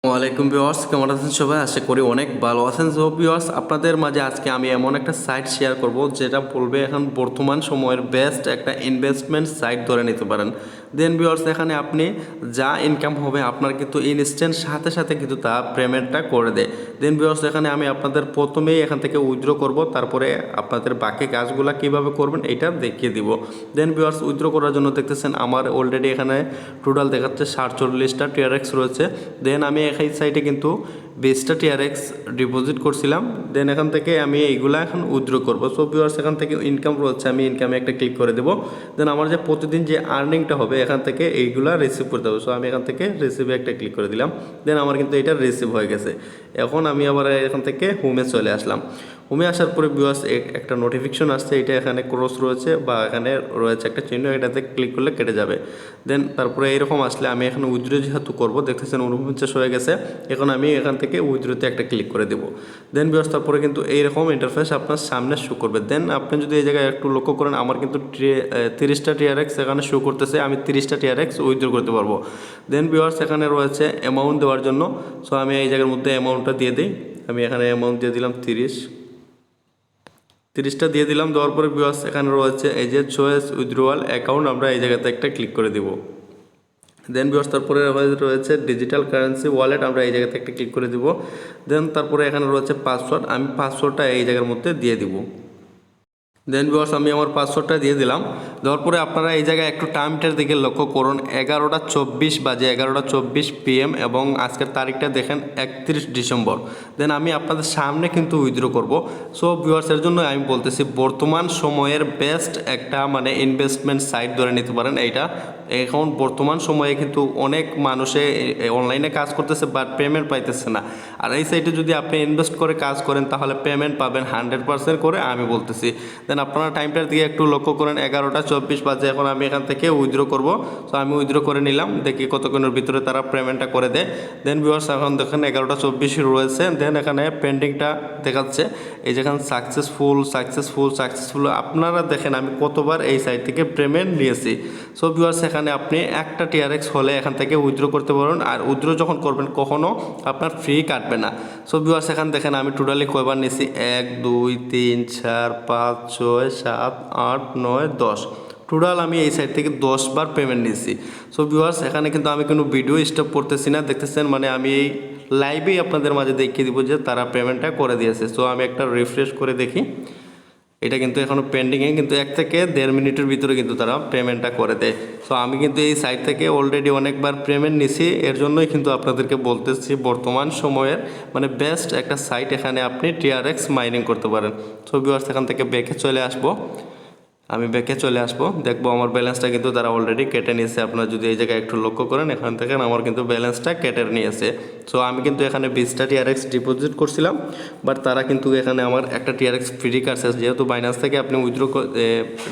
ওয়ালাইকুম ভিউয়ার্স, কেমন আছেন সবাই? আশা করি অনেক ভালো আছেন। সো ভিউয়ার্স, আপনাদের মাঝে আজকে আমি এমন একটা সাইট শেয়ার করব যেটা বলবে এখন বর্তমান সময়ের বেস্ট একটা ইনভেস্টমেন্ট সাইট ধরে নিতে পারেন। দেন ভিউয়ার্স, এখানে আপনি যা ইনকাম হবে আপনার কিন্তু ইনস্ট্যান্ট সাথে সাথে কিন্তু তা পেমেন্টটা করে দেয়। দেন ভিউয়ার্স, এখানে আমি আপনাদের প্রথমেই এখান থেকে উইথড্র করব, তারপরে আপনাদের বাকি কাজগুলো কিভাবে করবেন এটা দেখিয়ে দিব। দেন ভিউয়ার্স, উইথড্র করার জন্য দেখতেছেন আমার অলরেডি এখানে টোটাল দেখাচ্ছে 47টা TRX রয়েছে। দেন আমি এই সাইটে কিন্তু 20টা TRX ডিপোজিট করছিলাম। দেন এখান থেকে আমি এইগুলা এখন উইথড্র করবো। সো ভিউয়ার্স, এখান থেকে ইনকাম রয়েছে, আমি ইনকামে একটা ক্লিক করে দেবো। দেন আমার যে প্রতিদিন যে আর্নিংটা হবে এখান থেকে এইগুলা রিসিভ করতে হবে। সো আমি এখান থেকে রিসিভে একটা ক্লিক করে দিলাম। দেন আমার কিন্তু এটা রিসিভ হয়ে গেছে। এখন আমি আবার এখান থেকে হোমে চলে আসলাম। হোমে আসার পরে ভিউয়ার্স একটা নোটিফিকেশন আসছে, এটা এখানে ক্রস রয়েছে বা এখানে রয়েছে একটা চিহ্ন, এটাতে ক্লিক করলে কেটে যাবে। দেন তারপরে এইরকম আসলে আমি এখানে উইথড্র যেহেতু করবো, দেখতেছেন 49 হয়ে গেছে। এখন আমি এখান থেকে উইথড্রতে একটা ক্লিক করে দেবো। দেন ভিউয়ার্স, তারপরে কিন্তু এইরকম ইন্টারফেস আপনার সামনে শো করবে। দেন আপনি যদি এই জায়গায় একটু লক্ষ্য করেন, আমার কিন্তু 30টা TRX এখানে শো করতেছে। আমি 30টা TRX উইথড্র করতে পারবো। দেন ভিউয়ার্স, এখানে রয়েছে অ্যামাউন্ট দেওয়ার জন্য। সো আমি এই জায়গার মধ্যে অ্যামাউন্টটা দিয়ে দিই। আমি এখানে অ্যামাউন্ট দিয়ে দিলাম 30টা দিয়ে দিলাম। দেওয়ার পরে ভিউয়ার্স, এখানে রয়েছে এই যে চয়েস উইথড্রোয়াল অ্যাকাউন্ট, আমরা এই জায়গাতে একটা ক্লিক করে দিব। দেন ভিউয়ার্স, তারপরে রয়েছে ডিজিটাল কারেন্সি ওয়ালেট, আমরা এই জায়গাতে একটা ক্লিক করে দিব। দেন তারপরে এখানে রয়েছে পাসওয়ার্ড, আমি পাসওয়ার্ডটা এই জায়গার মধ্যে দিয়ে দিব। দেন ভিউয়ার্স, আমি আমার পাসওয়ার্ডটা দিয়ে দিলাম। দেওয়ার পরে আপনারা এই জায়গায় একটু টাইমটার দিকে লক্ষ্য করুন। 11টা 24 বাজে, 11টা 24 PM এবং আজকের তারিখটা দেখেন 31 ডিসেম্বর। দেন আমি আপনাদের সামনে কিন্তু উইথড্র করব। সো ভিউয়ার্সের জন্য আমি বলতেছি বর্তমান সময়ের বেস্ট একটা মানে ইনভেস্টমেন্ট সাইট ধরে নিতে পারেন এইটা। এখন বর্তমান সময়ে কিন্তু অনেক মানুষে অনলাইনে কাজ করতেছে বাট পেমেন্ট পাইতেছে না। আর এই সাইটে যদি আপনি ইনভেস্ট করে কাজ করেন তাহলে পেমেন্ট পাবেন 100% করে, আমি বলতেছি। দেন আপনারা টাইমটার দিকে একটু লক্ষ্য করেন, 11টা 24 বাজে। এখন আমি এখান থেকে উইথড্র করব। সো আমি উইথড্র করে নিলাম, দেখি কতক্ষণের ভিতরে তারা পেমেন্টটা করে দেয়। দেন ভিউয়ার্স, এখন দেখেন 11টা 24 রয়েছে। দেন এখানে পেন্ডিংটা দেখাচ্ছে, এই যেখানে সাকসেসফুল। আপনারা দেখেন আমি কতবার এই সাইট থেকে পেমেন্ট নিয়েছি। সো ভিউয়ার্স, এখানে আপনি একটা TRX হলে এখান থেকে উইথড্র করতে পারবেন। আর উইথড্র যখন করবেন কখনও আপনার ফ্রি কাটবে না। সো ভিউয়ার্স, এখানে দেখেন আমি টোটালি কয়বার নিয়েছি, 1 2 3 4 5 6 7 8 9 10। টোটাল আমি এই সাইট থেকে 10 বার পেমেন্ট নিয়েছি। সো ভিউয়ার্স, এখানে কিন্তু আমি কোনো ভিডিও স্টপ করতেছি না, দেখতেছেন মানে আমি এই লাইভেই আপনাদের মাঝে দেখিয়ে দিব যে তারা পেমেন্টটা করে দিয়েছে। সো আমি একটা রিফ্রেশ করে দেখি, এটা কিন্তু এখনও পেন্ডিংয়ে, কিন্তু 1 থেকে 1.5 মিনিটের ভিতরে কিন্তু তারা পেমেন্টটা করে দেয়। সো আমি কিন্তু এই সাইট থেকে অলরেডি অনেকবার পেমেন্ট নিছি, এর জন্যই কিন্তু আপনাদেরকে বলতেছি বর্তমান সময়ের মানে বেস্ট একটা সাইট, এখানে আপনি TRX মাইনিং করতে পারেন। সো ভিউয়ার্স, এখান থেকে ব্যাকে চলে আসবো, আমি ব্যাকে চলে আসবো, দেখবো আমার ব্যালেন্সটা কিন্তু তারা অলরেডি কেটে নিয়েছে। আপনারা যদি এই জায়গায় একটু লক্ষ্য করেন, এখান থেকে আমার কিন্তু ব্যালেন্সটা কেটে নিয়েছে। সো আমি কিন্তু এখানে 20টা TRX ডিপোজিট করছিলাম, বাট তারা কিন্তু এখানে আমার একটা TRX ফ্রি কাটছে। যেহেতু বাইন্যান্স থেকে আপনি উইথড্র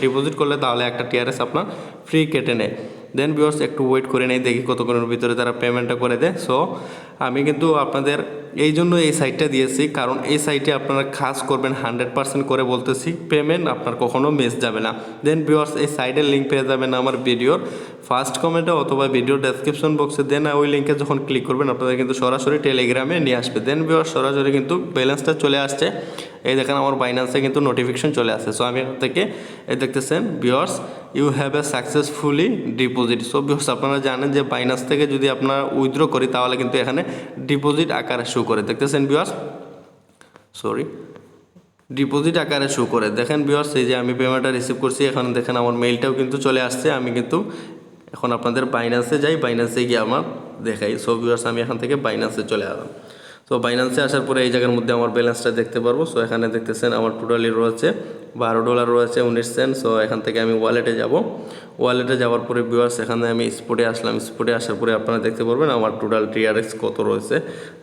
ডিপোজিট করলে তাহলে একটা TRX আপনার ফ্রি কেটে নেয়। দেন ভিউয়ার্স, একটু ওয়েট করে নেই, দেখি কতক্ষণের ভিতরে তারা পেমেন্টটা করে দেয়। সো আমি কিন্তু আপনাদের এই জন্য এই সাইটটা দিয়েছি, কারণ এই সাইটে আপনারা কাজ করবেন 100% করে, বলতেছি পেমেন্ট আপনার কখনো মিস যাবে না। দেন ভিউয়ার্স, এই সাইটের লিঙ্ক পেয়ে যাবেন আমার ভিডিওর ফার্স্ট কমেন্টে অথবা ভিডিও ডেসক্রিপশন বক্সে। দেন ওই লিঙ্কে যখন ক্লিক করবেন আপনাদের কিন্তু সরাসরি টেলিগ্রামে নিয়ে আসবে। দেন ভিউয়ার্স, সরাসরি কিন্তু ব্যালেন্সটা চলে আসছে। এই দেখেন আমার বাইন্যান্সে কিন্তু নোটিফিকেশন চলে আসছে। সো আমি এখান থেকে এই দেখতেছেন viewers, you have a successfully deposit. So viewers, আপনারা জানেন যে বাইন্যান্স থেকে যদি আপনারা উইথড্র করি তাহলে কিন্তু এখানে ডিপোজিট আকারে শো করে, দেখতেছেন ভিউয়ার্স, ডিপোজিট আকারে শো করে। দেখেন ভিউয়ার্স, এই যে আমি পেমেন্টটা রিসিভ করছি, এখন দেখেন আমার মেইলটাও কিন্তু চলে আসছে। আমি কিন্তু এখন আপনাদের বাইন্যান্সে যাই, বাইন্যান্সে গিয়ে আমার দেখাই। সো ভিউয়ার্স, আমি এখান থেকে বাইন্যান্সে চলে আসলাম। তো বাইন্যান্সে আসার পরে এই জায়গার মধ্যে আমার ব্যালেন্সটা দেখতে পারবো। সো এখানে দেখতেছেন আমার টোটালি রয়েছে $12 রয়েছে 19 সেন্ট। সো এখান থেকে আমি ওয়ালেটে যাব। ওয়ালেটে যাওয়ার পরে ভিউয়ার্স, এখানে আমি স্পটে আসলাম। স্পটে আসার পরে আপনারা দেখতে পারবেন আমার টোটাল TRX কত রয়েছে।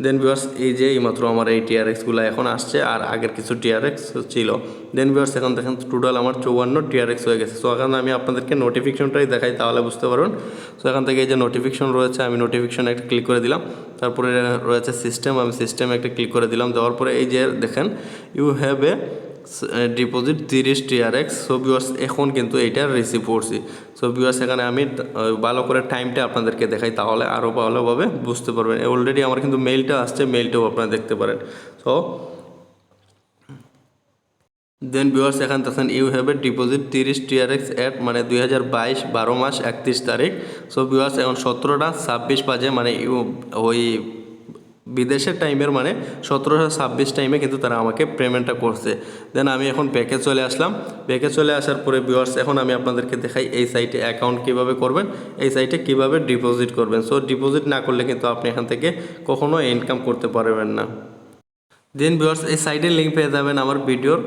দেন ভিউয়ার্স, এই যে এইমাত্র আমার এই TRXগুলো এখন আসছে, আর আগের কিছু TRX ছিল। দেন ভিউয়ার্স, এখন দেখেন টোটাল আমার 54 TRX হয়ে গেছে। সো এখন আমি আপনাদেরকে নোটিফিকেশনটাই দেখাই, তাহলে বুঝতে পারবেন। সো এখান থেকে এই যে নোটিফিকেশন রয়েছে, আমি নোটিফিকেশনে একটা ক্লিক করে দিলাম। তারপরে রয়েছে সিস্টেম, আমি সিস্টেমে একটা ক্লিক করে দিলাম। দেওয়ার পরে এই যে দেখেন, you have a deposit 30 TRX। So viewers এখন কিন্তু এইটা রিসিভ করছি। সো ভিউয়ার্স এখানে আমি ভালো করে টাইমটা আপনাদেরকে দেখাই, তাহলে আরও ভালোভাবে বুঝতে পারবেন। অলরেডি আমার কিন্তু মেইলটা আসছে, মেইলটাও আপনারা দেখতে পারেন। সো দেন ভিউয়ার্স এখানে দেখেন you have a deposit 30 TRX at মানে 2022 12 মাস 31 তারিখ। সো ভিউয়ার্স এখন 17টা 26 বাজে, মানে ওই বিদেশের টাইমের মানে 1726 টাইমে কিন্তু তারা আমাকে পেমেন্টটা করছে। দেন আমি এখন ব্যাকে চলে আসলাম। ব্যাকে চলে আসার পরে ভিউয়ার্স এখন আমি আপনাদেরকে দেখাই এই সাইটে অ্যাকাউন্ট কীভাবে করবেন, এই সাইটে কীভাবে ডিপোজিট করবেন। সো ডিপোজিট না করলে কিন্তু আপনি এখান থেকে কখনো ইনকাম করতে পারবেন না। দেন ভিউয়ার্স এই সাইটের লিঙ্ক পেয়ে যাবেন আমার ভিডিওর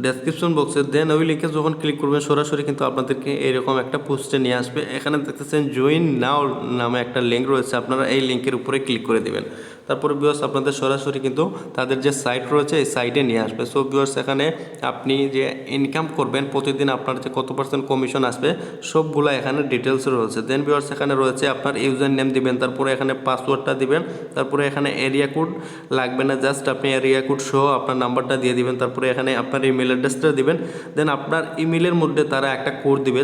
ডেসক্রিপশন বক্সে। দেন ওই লিঙ্কে যখন ক্লিক করবেন সরাসরি কিন্তু আপনাদেরকে এরকম একটা পোস্টে নিয়ে আসবে। এখানে দেখতেছেন জয়েন নাও নামে একটা লিঙ্ক রয়েছে, আপনারা এই লিঙ্কের উপরে ক্লিক করে দেবেন। তারপরে ভিউয়ার্স আপনাদের সরাসরি কিন্তু তাদের যে সাইট রয়েছে এই সাইটে নিয়ে আসবে। সো ভিউয়ার্স এখানে আপনি যে ইনকাম করবেন প্রতিদিন আপনার যে কত পার্সেন্ট কমিশন আসবে সবগুলো এখানে ডিটেলস রয়েছে। দেন ভিউয়ার্স এখানে রয়েছে আপনার ইউজার নেম দিবেন, তারপরে এখানে পাসওয়ার্ডটা দিবেন, তারপরে এখানে এরিয়া কোড লাগবে না, জাস্ট আপনি এরিয়া কোড সহ আপনার নাম্বারটা দিয়ে দিবেন, তারপরে এখানে আপনার ইমেল অ্যাড্রেসটা দিবেন। দেন আপনার ইমেলের মধ্যে তারা একটা কোড দিবে,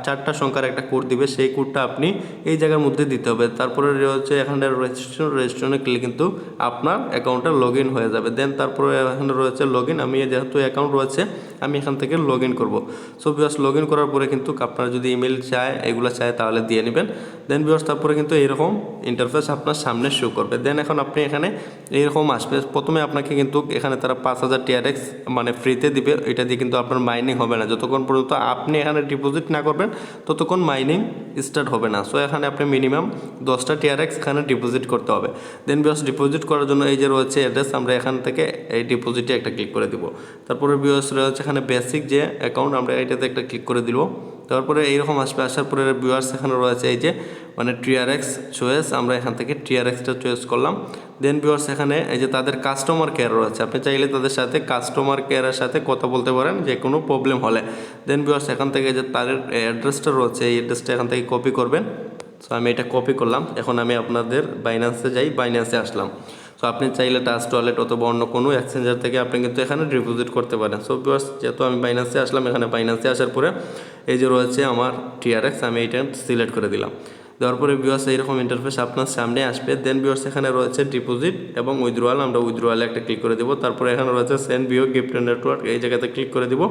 4টা সংখ্যার একটা কোড দিবে, সেই কোডটা আপনি এই জায়গার মধ্যে দিতে হবে। তারপরে রয়েছে এখানে রেজিস্ট্রেশনে ক্লিক কিন্তু আপনার অ্যাকাউন্টটা লগ ইন হয়ে যাবে। দেন তারপরে এখানে রয়েছে লগ ইন, আমি যেহেতু অ্যাকাউন্ট রয়েছে আমি এখান থেকে লগ ইন করবো। সো ভিউয়ার্স লগ ইন করার পরে কিন্তু আপনার যদি ইমেল চায় এগুলো চায় তাহলে দিয়ে নেবেন। দেন ভিউয়ার্স তারপরে কিন্তু এইরকম ইন্টারফেস আপনার সামনে শো করবে। দেন এখন আপনি এখানে এইরকম আসবে। প্রথমে আপনাকে কিন্তু এখানে তারা 5000 TRX মানে ফ্রিতে দিবে, এটা দিয়ে কিন্তু আপনার মাইনিং হবে না। যতক্ষণ পর্যন্ত আপনি এখানে ডিপোজিট না করবেন ততক্ষণ মাইনিং স্টার্ট হবে না। সো এখানে আপনি মিনিমাম 10টা TRX এখানে ডিপোজিট করতে হবে। দেন ভিউয়ার্স ডিপোজিট করার জন্য এই যে রয়েছে অ্যাড্রেস, আমরা এখান থেকে এই ডিপোজিটে একটা ক্লিক করে দিব। তারপরে ভিউয়ার্স রয়েছে এখানে বেসিক যে অ্যাকাউন্ট, আমরা এটাতে একটা ক্লিক করে দিব। তারপরে এইরকম আসবে। আসার পরে ভিউয়ার্স এখানে রয়েছে এই যে মানে TRX চয়েস, আমরা এখান থেকে TRXটা চয়েস করলাম। দেন ভিউয়ার্স এখানে এই যে তাদের কাস্টমার কেয়ার রয়েছে, আপনি চাইলে তাদের সাথে কাস্টমার কেয়ারের সাথে কথা বলতে পারেন যে কোনো প্রবলেম হলে। দেন ভিউয়ার্স এখান থেকে যে তাদের অ্যাড্রেসটা রয়েছে এই অ্যাড্রেসটা এখান থেকে কপি করবেন। সো আমি এটা কপি করলাম। এখন আমি আপনাদের বাইন্যান্সে যাই, বাইন্যান্সে আসলাম। সো আপনি চাইলে ট্রাস্ট ওয়ালেট অথবা অন্য কোনো এক্সচেঞ্জার থেকে আপনি কিন্তু এখানে ডিপোজিট করতে পারেন। সো ভিউয়ার্স যেহেতু আমি বাইন্যান্সে আসলাম, এখানে বাইন্যান্সে আসার পরে এই যে রয়েছে আমার TRX, আমি এইটা সিলেক্ট করে দিলাম। দেওয়ার পরে ভিউয়ার্স এইরকম ইন্টারফেস আপনার সামনে আসবে। দেন ভিউয়ার্স এখানে রয়েছে ডিপোজিট এবং উইথড্রয়াল, আমরা উইথড্রয়ালে একটা ক্লিক করে দেবো। তারপরে এখানে রয়েছে সেন্ড ভিও গিফট নেটওয়ার্ক, এই জায়গাতে ক্লিক করে দিব।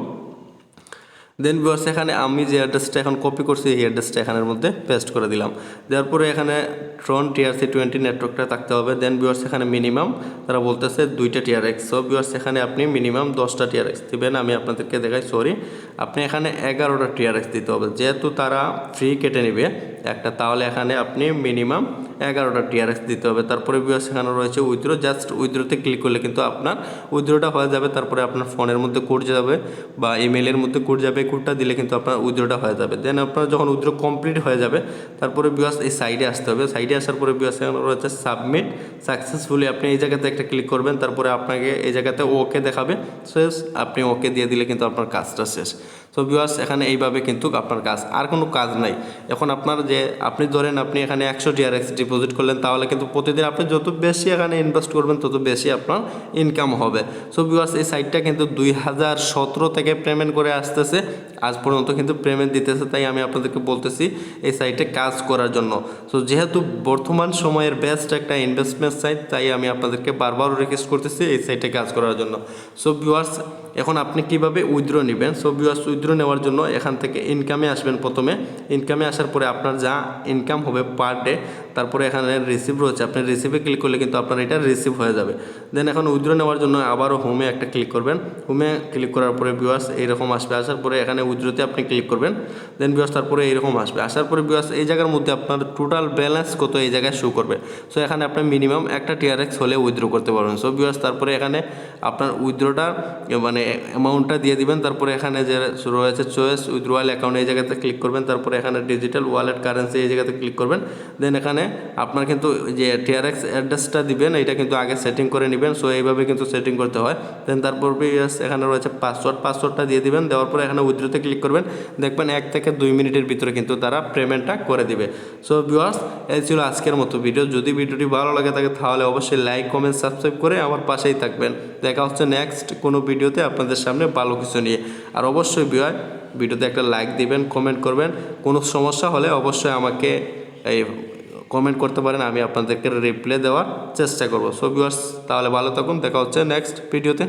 দেন ভিউয়ার্স এখানে আমি যে অ্যাড্রেসটা এখন কপি করছি এই অ্যাড্রেসটা এখানের মধ্যে পেস্ট করে দিলাম। দেওয়ার পরে এখানে ট্রন TRC20 নেটওয়ার্কটা থাকতে হবে। দেন ভিউয়ার্স এখানে মিনিমাম তারা বলতেছে 2টা TRX। সো ভিউয়ার্স এখানে আপনি মিনিমাম 10টা TRX দিবেন। আমি আপনাদেরকে দেখাই, সরি, আপনি এখানে 11টা TRX দিতে হবে, যেহেতু তারা ফ্রি কেটে নেবে একটা, তাহলে এখানে আপনি মিনিমাম 11টা TRX দিতে হবে। তারপরে ভিউয়ার্স এখানে রয়েছে উইথড্র, জাস্ট উইথড্রোতে ক্লিক করলে কিন্তু আপনার উইথড্রোটা হয়ে যাবে। তারপরে আপনার ফোনের মধ্যে কোড যাবে বা ইমেলের মধ্যে কোড যাবে, কোডটা দিলে কিন্তু আপনার উইথড্রোটা হয়ে যাবে। দেন আপনার যখন উইথড্রো কমপ্লিট হয়ে যাবে তারপরে ভিউয়ার্স এই সাইডে আসতে হবে। সাইডে আসার পরে ভিউয়ার্স এখানে রয়েছে সাবমিট সাকসেসফুলি, আপনি এই জায়গাতে একটা ক্লিক করবেন। তারপরে আপনাকে এই জায়গাতে ওকে দেখাবে, শেষ, আপনি ওকে দিয়ে দিলে কিন্তু আপনার কাজটা শেষ। সো ভিউয়ার্স এখানে এইভাবে কিন্তু আপনার কাজ, আর কোনো কাজ নাই। এখন আপনার যে আপনি ধরেন আপনি এখানে 100 TRX ডিপোজিট করলেন, তাহলে কিন্তু প্রতিদিন আপনি যত বেশি এখানে ইনভেস্ট করবেন তত বেশি আপনার ইনকাম হবে। সো ভিউয়ার্স এই সাইটটা কিন্তু 2017 থেকে পেমেন্ট করে আসতেছে, আজ পর্যন্ত কিন্তু পেমেন্ট দিতেছে। তাই আমি আপনাদেরকে বলতেছি এই সাইটে কাজ করার জন্য। সো যেহেতু বর্তমান সময়ের বেস্ট একটা ইনভেস্টমেন্ট সাইট, তাই আমি আপনাদেরকে বারবার রিকোয়েস্ট করতেছি এই সাইটে কাজ করার জন্য। সো ভিউয়ার্স এখন আপনি কিভাবে উইথড্র নেবেন? সো ভিউয়ার্স উইথড্র নেওয়ার জন্য এখান থেকে ইনকামে আসবেন। প্রথমে ইনকামে আসার পরে আপনার যা ইনকাম হবে পার ডে, তারপরে এখানে রিসিভ রয়েছে, আপনি রিসিভে ক্লিক করলে কিন্তু আপনার এটা রিসিভ হয়ে যাবে। দেন এখন উইথড্র নেওয়ার জন্য আবারও হোমে একটা ক্লিক করবেন। হোমে ক্লিক করার পরে ভিউয়ার্স এইরকম আসবে। আসার পরে এখানে উইথড্রতে আপনি ক্লিক করবেন। দেন ভিউয়ার্স তারপরে এইরকম আসবে। আসার পরে ভিউয়ার্স এই জায়গার মধ্যে আপনার টোটাল ব্যালেন্স কত এই জায়গায় শো করবে। সো এখানে আপনি মিনিমাম একটা TRX হলে উইথড্র করতে পারবেন। সো ভিউয়ার্স তারপরে এখানে আপনার উইথড্রটা মানে অ্যামাউন্টটা দিয়ে দিবেন। তারপরে এখানে যে রয়েছে চয়েস উইথড্রয়াল অ্যাকাউন্ট, এই জায়গাতে ক্লিক করবেন। তারপরে এখানে ডিজিটাল ওয়ালেট কারেন্সি এই জায়গাতে ক্লিক করবেন। দেন এখানে আপনার কিন্তু যে TRX অ্যাড্রেসটা দিবেন এটা কিন্তু আগে সেটিং করে নেবেন। সো এইভাবে কিন্তু সেটিং করতে হয়। দেন তারপর এখানে রয়েছে পাসওয়ার্ডটা দিয়ে দিবেন। দেওয়ার পরে এখানে উইথড্রোতে ক্লিক করবেন, দেখবেন 1 থেকে 2 মিনিটের ভিতরে কিন্তু তারা পেমেন্টটা করে দিবে। সো ভিউয়ার্স, এই ছিল আজকের মতো ভিডিও। যদি ভিডিওটি ভালো লাগে থাকে তাহলে অবশ্যই লাইক, কমেন্ট, সাবস্ক্রাইব করে আমার পাশেই থাকবেন। দেখা হচ্ছে নেক্সট কোনো ভিডিওতে আপনাদের সামনে ভালো কিছু নিয়ে। আর অবশ্যই ভিডিওতে একটা লাইক দিবেন, কমেন্ট করবেন। কোনো সমস্যা হলে অবশ্যই আমাকে এই কমেন্ট করতে পারেন, আমি আপনাদেরকে রিপ্লাই দেওয়ার চেষ্টা করব। সো ভিউয়ার্স, তাহলে ভালো থাকুন, দেখা হচ্ছে নেক্সট ভিডিওতে।